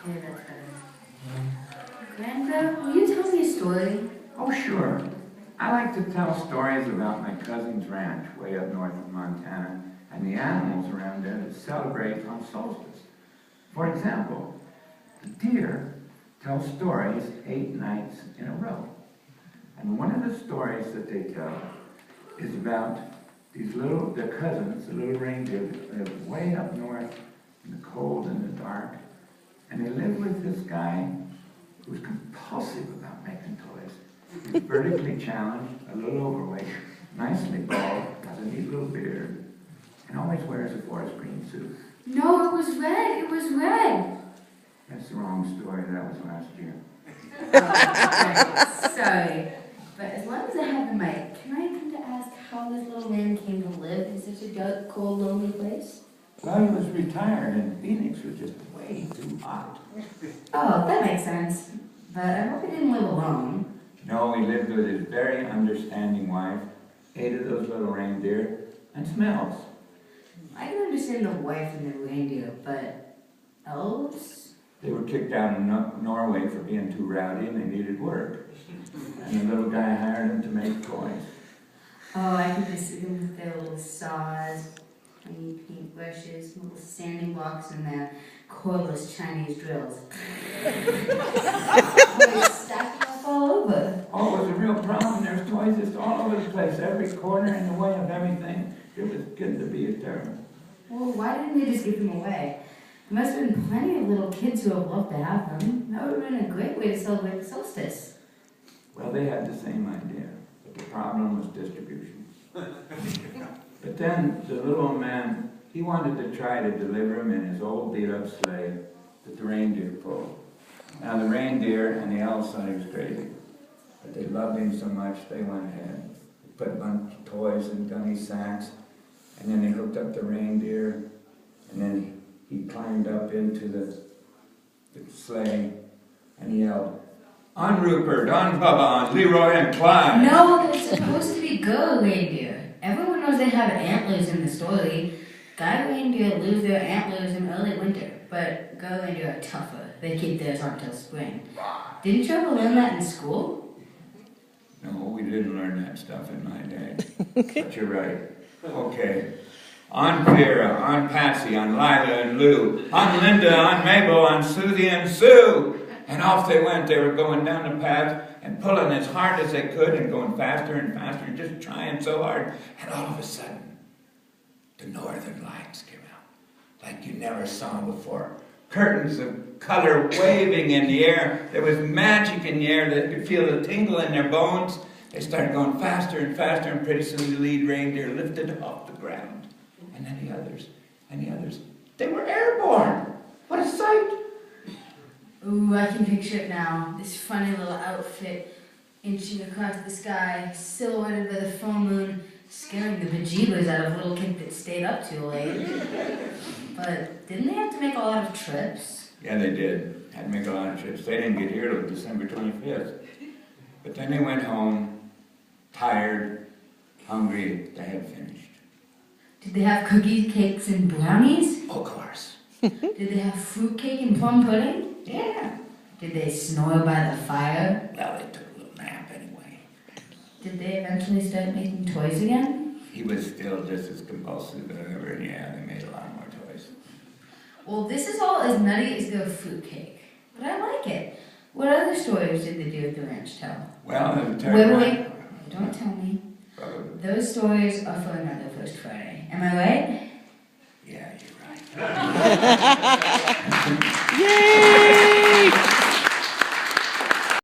Yeah, that's better. Grandbear, will you tell me a story? Oh, sure. I like to tell stories about my cousin's ranch way up north of Montana and the animals around there that celebrate on solstice. For example, the deer tell stories 8 nights in a row. And one of the stories that they tell is about their cousins, the little reindeer that live way up north in the cold and the dark. And they live with this guy who's compulsive about making toys. He's vertically challenged, a little overweight, nicely bald, has a neat little beard, and always wears a forest green suit. No, it was red. It was red. That's the wrong story. That was last year. Oh, sorry. But as long as I have the mic, can I come to ask how this little man came to live in such a dark, cold, lonely place? Well, he was retired, and Phoenix was just way too hot. Oh, that makes sense. But I hope he didn't live alone. No, he lived with his very understanding wife, 8 of those little reindeer, and Smells. I can understand the wife and the reindeer, but elves? They were kicked out of Norway for being too rowdy, and they needed work. And the little guy hired them to make toys. Oh, I can just see them with their little saws, tiny paintbrushes, little sanding blocks, and their cordless Chinese drills. Always stacking up all over. Oh, it was a real problem. There's toys just all over the place, every corner in the way of everything. It was good to be a terror. Well, why didn't they just give them away? There must have been plenty of little kids who would love to have them. That would have been a great way to celebrate the solstice. Well, they had the same idea, but the problem was distribution. But then the little man, he wanted to try to deliver them in his old beat-up sleigh that the reindeer pulled. Now the reindeer and the elves thought he was crazy, but they loved him so much they went ahead. They put a bunch of toys in gunny sacks, and then they hooked up the reindeer, and then he climbed up into the sleigh, and he yelled, "On Rupert, on Bubba, on Leroy and Clyde." No, they're supposed to be girl reindeer. Everyone knows they have antlers in the story. Guy reindeer lose their antlers in early winter, but girl reindeer are tougher. They keep theirs until spring. Didn't you ever learn that in school? No, we didn't learn that stuff in my day. But you're right. Okay. On Vera, on Patsy, on Lila and Lou, on Linda, on Mabel, on Susie and Sue. And off they went. They were going down the path and pulling as hard as they could and going faster and faster and just trying so hard. And all of a sudden, the northern lights came out like you never saw before. Curtains of color waving in the air. There was magic in the air. They could feel the tingle in their bones. They started going faster and faster, and pretty soon the lead reindeer lifted off the ground. And then the others, they were airborne. What a sight. Ooh, I can picture it now. This funny little outfit inching across the sky, silhouetted by the full moon, scaring the bejeebers out of little kid that stayed up too late. But didn't they have to make a lot of trips? Yeah, they did. Had to make a lot of trips. They didn't get here till December 25th. But then they went home, tired, hungry. They had finished. Did they have cookies, cakes, and brownies? Of course. Did they have fruitcake and plum pudding? Yeah. Did they snore by the fire? Well, they took a little nap anyway. Did they eventually start making toys again? He was still just as compulsive as ever, and yeah, they made a lot more toys. Well, this is all as nutty as their fruitcake. But I like it. What other stories did the deer at the ranch tell? Well, the terrible. Wait. Don't tell me. Those stories are for another First Friday. Am I right? Yeah, you're right. Yay!